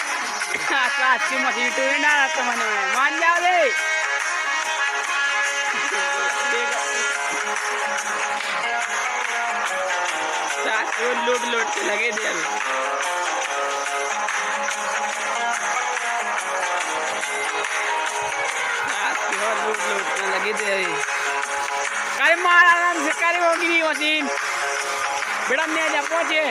साची machine to ना तो मने मान जाओ रे साची लूट लूट के लगे दे अभी साची लूट लूट के लगे दे अभी करे मार आराम से करे होगी नहीं मशीन बेटा मैं जा पहुंचे